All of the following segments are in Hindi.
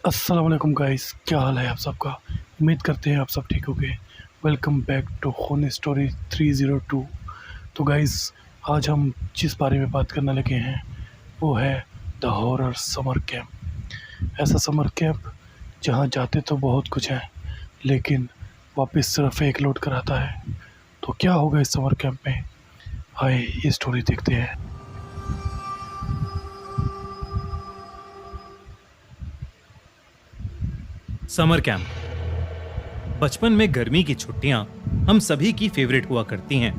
अस्सलाम वालेकुम गाइस, क्या हाल है आप सबका। उम्मीद करते हैं आप सब ठीक होंगे। वेलकम बैक टू खून स्टोरी 302। तो गाइस, आज हम जिस बारे में बात करने लगे हैं वो है द हॉरर समर कैंप। ऐसा समर कैंप जहां जाते तो बहुत कुछ है, लेकिन वापस सिर्फ एक लौट कर आता है। तो क्या होगा इस समर कैंप में, आए ये स्टोरी देखते हैं। Summer camp. बचपन में गर्मी की छुट्टियां हम सभी की फेवरेट हुआ करती हैं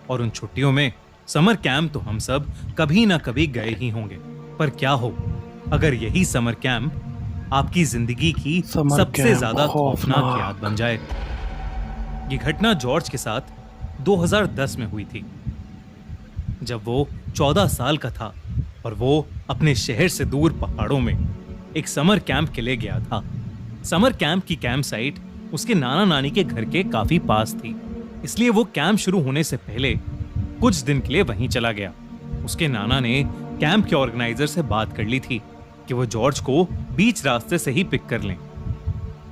और उन छुट्टियों में समर कैंप तो हम सब कभी ना कभी गए ही होंगे। पर क्या हो अगर यही समर कैंप आपकी जिंदगी की समर सबसे कैंप ज्यादा खौफनाक खौफनाक। याद बन जाए। ये घटना जॉर्ज के साथ 2010 में हुई थी, जब वो 14 साल का था और वो अपने शहर से दूर पहाड़ों में एक समर कैंप के लिए गया था। समर कैंप की कैंप साइट उसके नाना नानी के घर के काफी पास थी, इसलिए वो कैंप शुरू होने से पहले कुछ दिन के लिए वहीं चला गया। उसके नाना ने कैंप के ऑर्गेनाइजर से बात कर ली थी कि वो जॉर्ज को बीच रास्ते से ही पिक कर लें।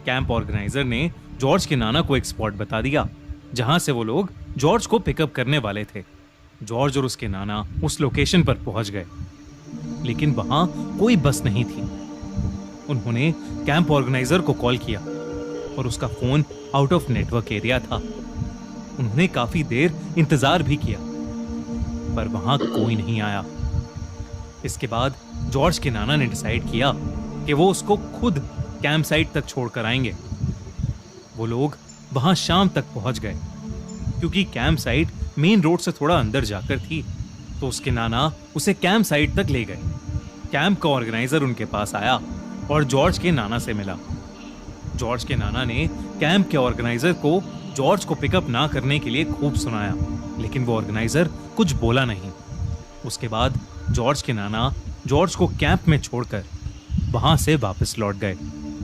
कैंप ऑर्गेनाइजर ने जॉर्ज के नाना को एक स्पॉट बता दिया जहां से वो लोग जॉर्ज को पिकअप करने वाले थे। जॉर्ज और उसके नाना उस लोकेशन पर पहुंच गए, लेकिन वहां कोई बस नहीं थी। उन्होंने कैंप ऑर्गेनाइजर को कॉल किया और उसका phone out of network area था। उन्होंने काफी देर इंतजार भी किया, पर वहां कोई नहीं आया। इसके बाद जॉर्ज के नाना ने डिसाइड किया कि वो उसको खुद कैंप साइट तक छोड़कर आएंगे। वो लोग वहां शाम तक पहुंच गए। क्योंकि कैंप साइट मेन रोड से थोड़ा अंदर जाकर थी, तो उसके नाना उसे कैंप साइट तक ले गए। कैंप का ऑर्गेनाइजर उनके पास आया और जॉर्ज के नाना से मिला। जॉर्ज के नाना ने कैंप के ऑर्गेनाइजर को जॉर्ज को पिकअप ना करने के लिए खूब सुनाया, लेकिन वो ऑर्गेनाइजर कुछ बोला नहीं। उसके बाद जॉर्ज के नाना जॉर्ज को कैंप में छोड़कर वहां से वापस लौट गए।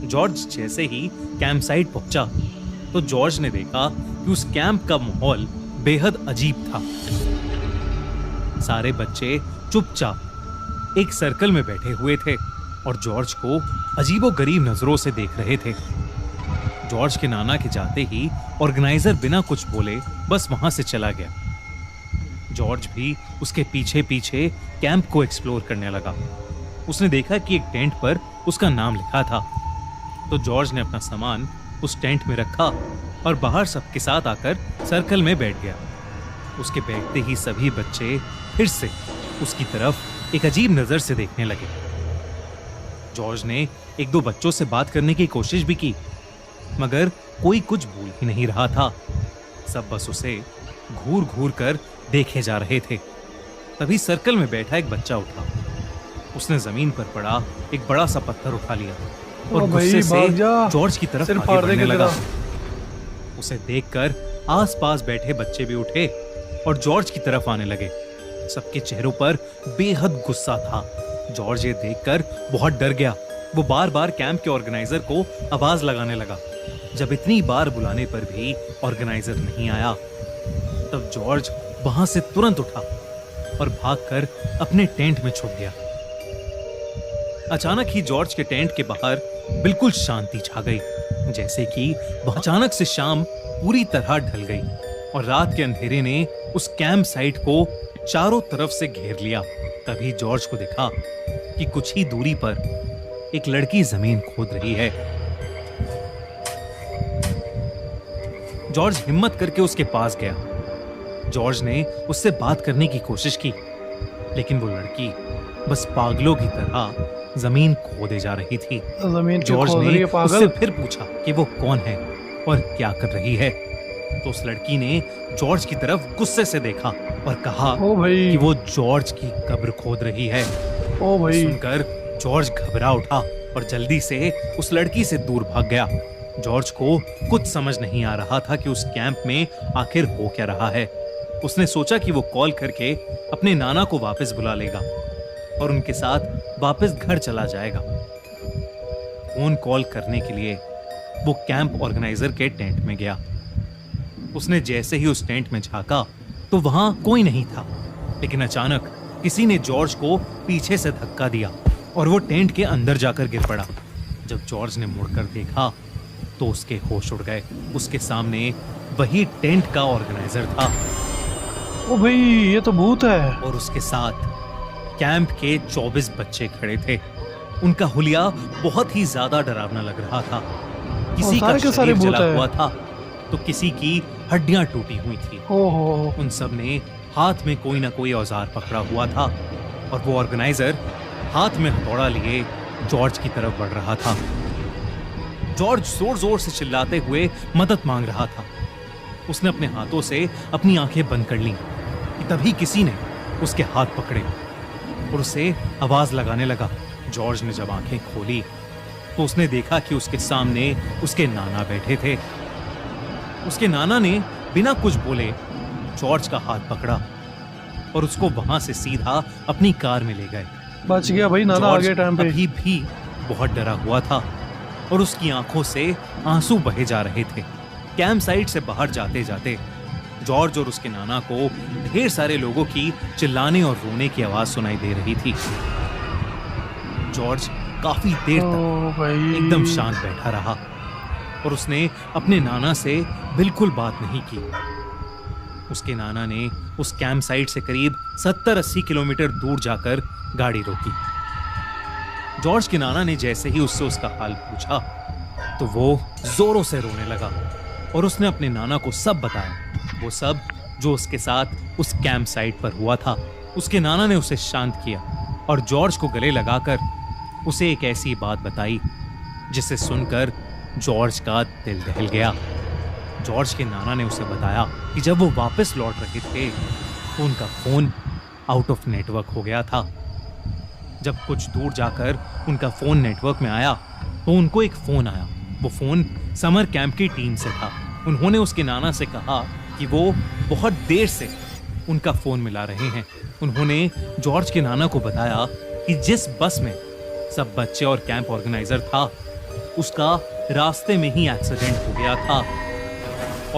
जॉर्ज जैसे ही कैंप साइट पहुंचा तो जॉर्ज ने देखा कि उस कैंप का माहौल बेहद अजीब था। सारे बच्चे चुपचाप एक सर्कल में बैठे हुए थे और जॉर्ज को अजीबोगरीब नजरों से देख रहे थे। जॉर्ज के नाना के जाते ही ऑर्गेनाइजर बिना कुछ बोले बस वहां से चला गया। जॉर्ज भी उसके पीछे पीछे कैंप को एक्सप्लोर करने लगा। उसने देखा कि एक टेंट पर उसका नाम लिखा था, तो जॉर्ज ने अपना सामान उस टेंट में रखा और बाहर सबके साथ आकर सर्कल में बैठ गया। उसके बैठते ही सभी बच्चे फिर से उसकी तरफ एक अजीब नजर से देखने लगे। जॉर्ज ने एक दो बच्चों से बात करने की कोशिश भी की, मगर कोई कुछ बोल ही नहीं रहा था। सब बस उसे घूर घूर कर देखे जा रहे थे। तभी सर्कल में बैठा एक बच्चा उठा। उसने जमीन पर पड़ा एक बड़ा सा पत्थर उठा लिया और गुस्से से जॉर्ज की तरफ आगे बढ़ने लगा। उसे देखकर आसपास बैठे बच्चे भी उठे और जॉर्ज की तरफ आने लगे। सबके चेहरों पर बेहद गुस्सा था। जॉर्ज ये देखकर बहुत डर गया। वो बार बार कैंप के ऑर्गेनाइजर को आवाज लगाने लगा। जब इतनी बार बुलाने पर भी ऑर्गेनाइजर नहीं आया, तब जॉर्ज वहां से तुरंत उठा और भागकर अपने टेंट में छुप गया। अचानक ही जॉर्ज के टेंट के बाहर बिल्कुल शांति छा गई, जैसे कि अचानक से शाम पूरी तरह ढल गई और रात के अंधेरे ने उस कैंप साइट को चारों तरफ से घेर लिया। तभी जॉर्ज को दिखा कि कुछ ही दूरी पर एक लड़की जमीन खोद रही है। जॉर्ज हिम्मत करके उसके पास गया। जॉर्ज ने उससे बात करने की कोशिश की, लेकिन वो लड़की बस पागलों की तरह जमीन खोदे जा रही थी। जॉर्ज ने उससे फिर पूछा कि वो कौन है और क्या कर रही है। तो उस लड़की ने जॉर्ज की तरफ गुस्से से देखा और कहा कि वो जॉर्ज की कब्र खोद रही है। सुनकर जॉर्ज घबरा उठा और जल्दी से उस लड़की से दूर भाग गया। जॉर्ज को कुछ समझ नहीं आ रहा था कि उस कैंप में आखिर हो क्या रहा है। उसने सोचा कि वो कॉल करके अपने नाना को वापस बुला लेगा और उनके साथ वापस घर चला जाएगा। फोन कॉल करने के लिए वो कैंप ऑर्गेनाइजर के टेंट में गया। उसने जैसे ही उस टेंट में झांका तो वहां कोई नहीं था, लेकिन अचानक किसी ने जॉर्ज को पीछे से धक्का दिया और वो टेंट के अंदर जाकर गिर पड़ा। जब जॉर्ज ने मुड़कर देखा तो उसके होश उड़ गए। उसके सामने वही टेंट का ऑर्गेनाइजर था ओ भाई, ये तो भूत है। और उसके साथ कैंप के 24 बच्चे खड़े थे। उनका हुलिया बहुत ही ज्यादा डरावना लग रहा था। किसी का सारे के सारे शरीर भूत जला है। हुआ था तो किसी की हड्डियां टूटी हुई थी। ओहो, उन सब ने हाथ में कोई ना कोई औजार पकड़ा हुआ था और वो ऑर्गेनाइजर हाथ में हथौड़ा लिए जॉर्ज की तरफ बढ़ रहा था। जॉर्ज जोर जोर से चिल्लाते हुए मदद मांग रहा था। उसने अपने हाथों से अपनी आंखें बंद कर लीं कि तभी किसी ने उसके हाथ पकड़े और उसे आवाज लगाने लगा। जॉर्ज ने जब आंखें खोली तो उसने देखा कि उसके सामने उसके नाना बैठे थे। उसके नाना ने बिना कुछ बोले जॉर्ज का हाथ पकड़ा और उसको वहां से सीधा अपनी कार में ले गए। बच गया भाई नाना, जॉर्ज आगे टाइम पे। अभी भी बहुत डरा हुआ था और उसकी आंखों से आंसू बहे जा रहे थे। कैंप साइट से बाहर जाते जाते जॉर्ज और उसके नाना को ढेर सारे लोगों की चिल्लाने और रोने की आवाज सुनाई दे रही थी। जॉर्ज काफी देर तक ओ भाई, एकदम शांत बैठा रहा और उसने अपने नाना से बिल्कुल बात नहीं की। उसके नाना ने उस कैंप साइट से करीब 70-80 किलोमीटर दूर जाकर गाड़ी रोकी। जॉर्ज के नाना ने जैसे ही उससे उसका हाल पूछा तो वो जोरों से रोने लगा और उसने अपने नाना को सब बताया, वो सब जो उसके साथ उस कैंप साइट पर हुआ था। उसके नाना ने उसे शांत किया और जॉर्ज को गले लगाकर उसे एक ऐसी बात बताई जिसे सुनकर जॉर्ज का दिल दहल गया। जॉर्ज के नाना ने उसे बताया कि जब वो वापस लौट रहे थे तो उनका फोन आउट ऑफ नेटवर्क हो गया था। जब कुछ दूर जाकर उनका फोन नेटवर्क में आया तो उनको एक फोन आया। वो फोन समर कैंप की टीम से था। उन्होंने उसके नाना से कहा कि वो बहुत देर से उनका फोन मिला रहे हैं। उन्होंने जॉर्ज के नाना को बताया कि जिस बस में सब बच्चे और कैंप ऑर्गेनाइजर था उसका रास्ते में ही एक्सीडेंट हो गया था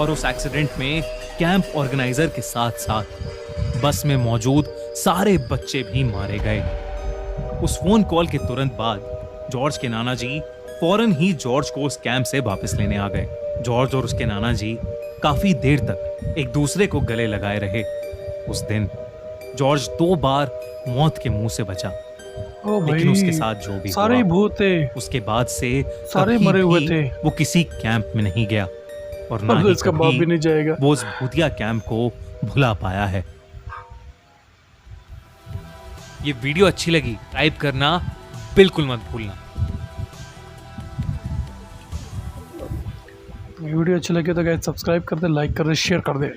और उस एक्सीडेंट में कैंप ऑर्गेनाइजर के साथ साथ बस में मौजूद सारे बच्चे भी मारे गए। उस फोन कॉल के तुरंत बाद जॉर्ज के नाना जी फौरन ही जॉर्ज को उस कैंप से वापस लेने आ गए। जॉर्ज और उसके नाना जी काफी देर तक एक दूसरे को गले लगाए रहे। उस दिन जॉर्ज 2 बार मौत के मुंह से बचा, ओ भाई, लेकिन उसके साथ जो भी सारे हुआ, भूत थे, उसके बाद से सारे कभी मरे हुए भी थे। वो किसी कैंप में नहीं गया और ना अब ही इसका बाप भी कभी नहीं जाएगा। वो उस भूतिया कैंप को भुला पाया है। ये वीडियो अच्छी लगी टाइप करना बिल्कुल मत भूलना। वीडियो अच्छी लगे तो गाइस सब्सक्राइब कर दे, लाइक कर दे, शेयर कर दे।